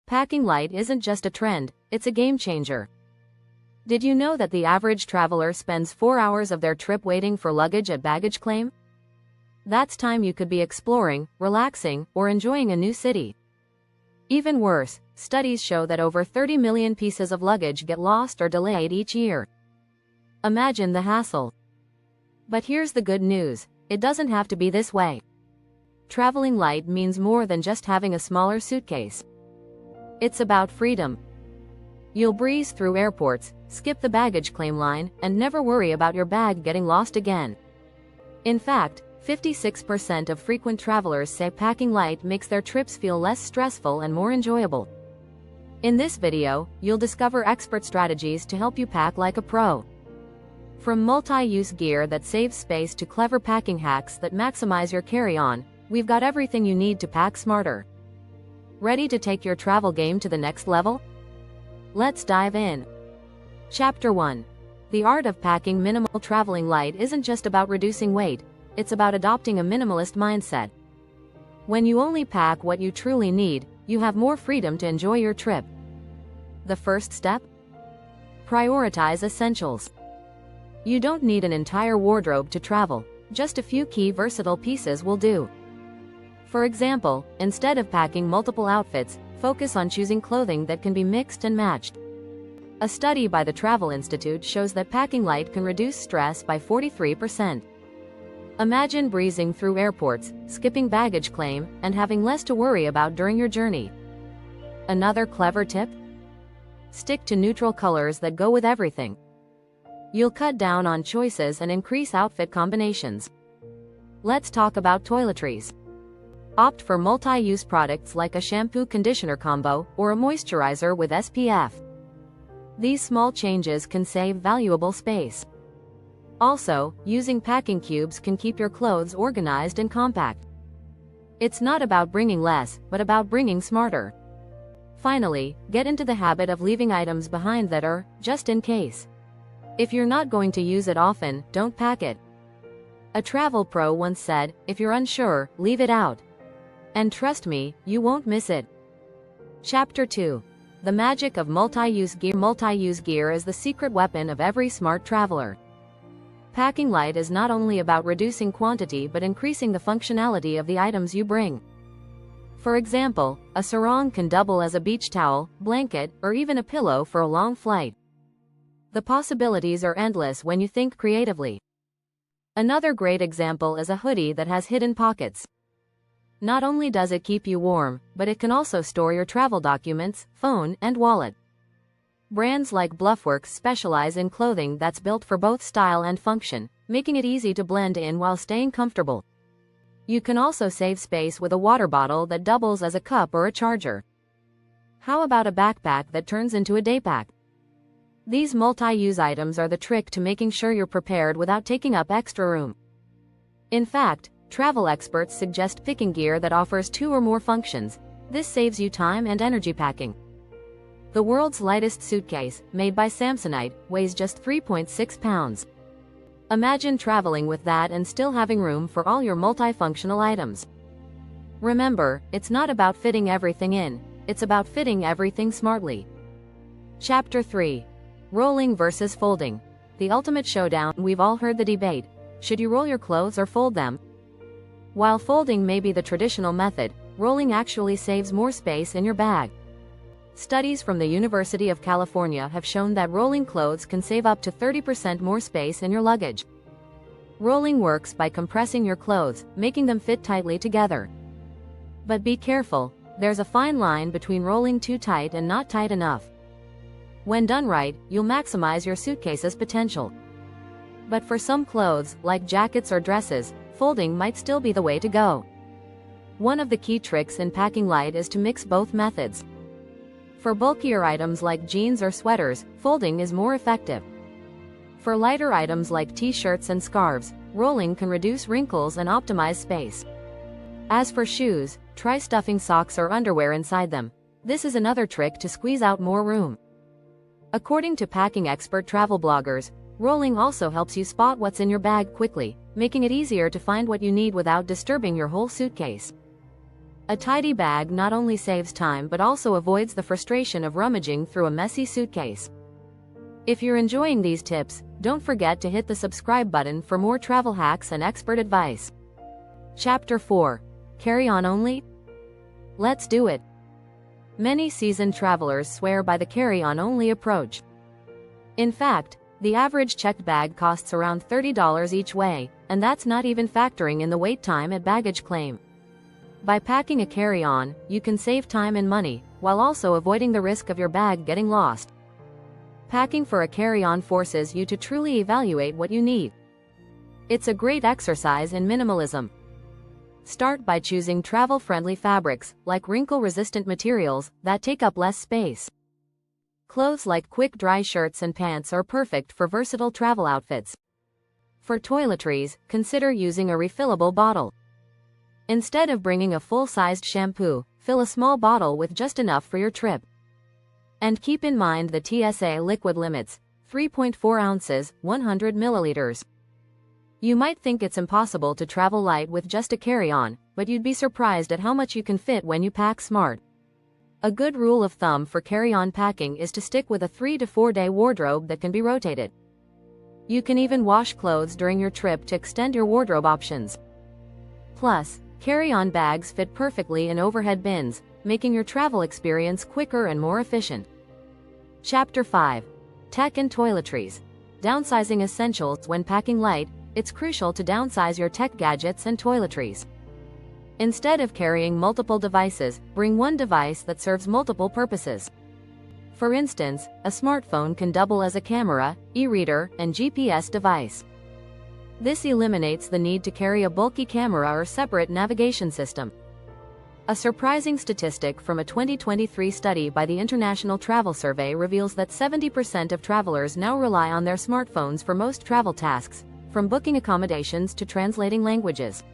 Packing light isn't just a trend, it's a game changer. Did you know that the average traveler spends 4 hours of their trip waiting for luggage at baggage claim? That's time you could be exploring, relaxing, or enjoying a new city. Even worse, studies show that over 30 million pieces of luggage get lost or delayed each year. Imagine the hassle. But here's the good news, it doesn't have to be this way. Traveling light means more than just having a smaller suitcase. It's about freedom. You'll breeze through airports, skip the baggage claim line, and never worry about your bag getting lost again. In fact, 56% of frequent travelers say packing light makes their trips feel less stressful and more enjoyable. In this video, you'll discover expert strategies to help you pack like a pro. From multi-use gear that saves space to clever packing hacks that maximize your carry-on, we've got everything you need to pack smarter. Ready to take your travel game to the next level? Let's dive in. Chapter 1. The art of packing minimal. Traveling light isn't just about reducing weight, it's about adopting a minimalist mindset. When you only pack what you truly need, you have more freedom to enjoy your trip. The first step? Prioritize essentials. You don't need an entire wardrobe to travel, just a few key versatile pieces will do. For example, instead of packing multiple outfits, focus on choosing clothing that can be mixed and matched. A study by the Travel Institute shows that packing light can reduce stress by 43%. Imagine breezing through airports, skipping baggage claim, and having less to worry about during your journey. Another clever tip? Stick to neutral colors that go with everything. You'll cut down on choices and increase outfit combinations. Let's talk about toiletries. Opt for multi-use products like a shampoo-conditioner combo or a moisturizer with SPF. These small changes can save valuable space. Also, using packing cubes can keep your clothes organized and compact. It's not about bringing less, but about bringing smarter. Finally, get into the habit of leaving items behind that are, just in case. If you're not going to use it often, don't pack it. A travel pro once said, if you're unsure, leave it out. And trust me, you won't miss it. Chapter 2. The magic of multi-use gear. Multi-use gear is the secret weapon of every smart traveler. Packing light is not only about reducing quantity but increasing the functionality of the items you bring. For example, a sarong can double as a beach towel, blanket, or even a pillow for a long flight. The possibilities are endless when you think creatively. Another great example is a hoodie that has hidden pockets. Not only does it keep you warm, but it can also store your travel documents, phone, and wallet. Brands like Bluffworks specialize in clothing that's built for both style and function, making it easy to blend in while staying comfortable. You can also save space with a water bottle that doubles as a cup or a charger. How about a backpack that turns into a day pack? These multi-use items are the trick to making sure you're prepared without taking up extra room. In fact, travel experts suggest picking gear that offers 2 or more functions. This saves you time and energy packing. The world's lightest suitcase, made by Samsonite, weighs just 3.6 pounds. Imagine traveling with that and still having room for all your multifunctional items. Remember, it's not about fitting everything in, it's about fitting everything smartly. Chapter 3. Rolling versus folding. The ultimate showdown. We've all heard the debate. Should you roll your clothes or fold them? While folding may be the traditional method, rolling actually saves more space in your bag. Studies from the University of California have shown that rolling clothes can save up to 30% more space in your luggage. Rolling works by compressing your clothes, making them fit tightly together. But be careful, there's a fine line between rolling too tight and not tight enough. When done right, you'll maximize your suitcase's potential. But for some clothes, like jackets or dresses, folding might still be the way to go. One of the key tricks in packing light is to mix both methods. For bulkier items like jeans or sweaters, folding is more effective. For lighter items like t-shirts and scarves, rolling can reduce wrinkles and optimize space. As for shoes, try stuffing socks or underwear inside them. This is another trick to squeeze out more room. According to packing expert travel bloggers, rolling also helps you spot what's in your bag quickly, making it easier to find what you need without disturbing your whole suitcase. A tidy bag not only saves time but also avoids the frustration of rummaging through a messy suitcase. If you're enjoying these tips, don't forget to hit the subscribe button for more travel hacks and expert advice. Chapter 4. CarryOn Only? Let's do it. Many seasoned travelers swear by the CarryOn Only approach. In fact, the average checked bag costs around $30 each way, and that's not even factoring in the wait time at baggage claim. By packing a carry-on, you can save time and money, while also avoiding the risk of your bag getting lost. Packing for a carry-on forces you to truly evaluate what you need. It's a great exercise in minimalism. Start by choosing travel-friendly fabrics, like wrinkle-resistant materials, that take up less space. Clothes like quick-dry shirts and pants are perfect for versatile travel outfits. For toiletries, consider using a refillable bottle. Instead of bringing a full-sized shampoo, fill a small bottle with just enough for your trip. And keep in mind the TSA liquid limits, 3.4 ounces, 100 milliliters. You might think it's impossible to travel light with just a carry-on, but you'd be surprised at how much you can fit when you pack smart. A good rule of thumb for carry-on packing is to stick with a 3 to 4 day wardrobe that can be rotated. You can even wash clothes during your trip to extend your wardrobe options. Plus, carry-on bags fit perfectly in overhead bins, making your travel experience quicker and more efficient. Chapter 5. Tech and Toiletries. Downsizing essentials. When packing light, it's crucial to downsize your tech gadgets and toiletries. Instead of carrying multiple devices, bring one device that serves multiple purposes. For instance, a smartphone can double as a camera, e-reader, and GPS device. This eliminates the need to carry a bulky camera or separate navigation system. A surprising statistic from a 2023 study by the International Travel Survey reveals that 70% of travelers now rely on their smartphones for most travel tasks, from booking accommodations to translating languages.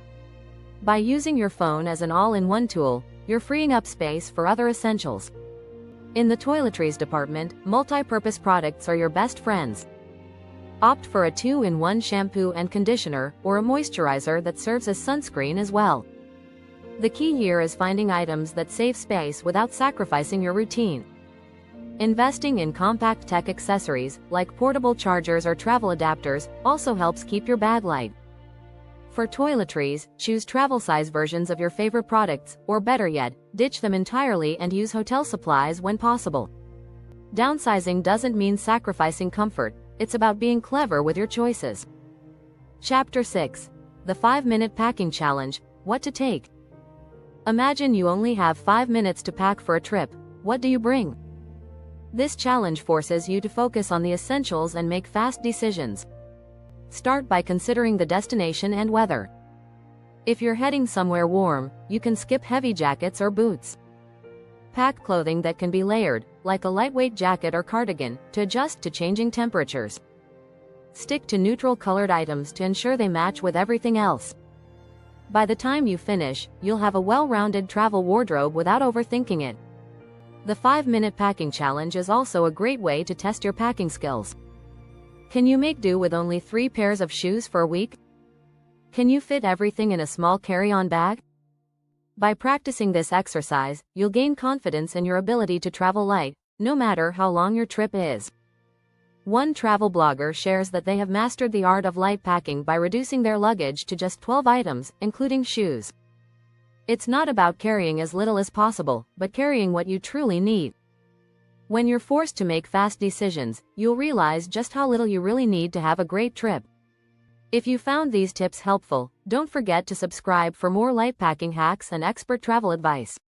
By using your phone as an all-in-one tool, you're freeing up space for other essentials. In the toiletries department, multi-purpose products are your best friends. Opt for a 2-in-1 shampoo and conditioner, or a moisturizer that serves as sunscreen as well. The key here is finding items that save space without sacrificing your routine. Investing in compact tech accessories, like portable chargers or travel adapters, also helps keep your bag light. For toiletries, choose travel-size versions of your favorite products, or better yet, ditch them entirely and use hotel supplies when possible. Downsizing doesn't mean sacrificing comfort, it's about being clever with your choices. Chapter 6. The 5-Minute Packing Challenge. What to take. Imagine you only have 5 minutes to pack for a trip. What do you bring? This challenge forces you to focus on the essentials and make fast decisions. Start by considering the destination and weather. If you're heading somewhere warm, you can skip heavy jackets or boots. Pack clothing that can be layered, like a lightweight jacket or cardigan, to adjust to changing temperatures. Stick to neutral-colored items to ensure they match with everything else. By the time you finish, you'll have a well-rounded travel wardrobe without overthinking it. The 5-Minute Packing Challenge is also a great way to test your packing skills. Can you make do with only 3 pairs of shoes for a week? Can you fit everything in a small carry-on bag? By practicing this exercise, you'll gain confidence in your ability to travel light, no matter how long your trip is. One travel blogger shares that they have mastered the art of light packing by reducing their luggage to just 12 items, including shoes. It's not about carrying as little as possible, but carrying what you truly need. When you're forced to make fast decisions, you'll realize just how little you really need to have a great trip. If you found these tips helpful, don't forget to subscribe for more light packing hacks and expert travel advice.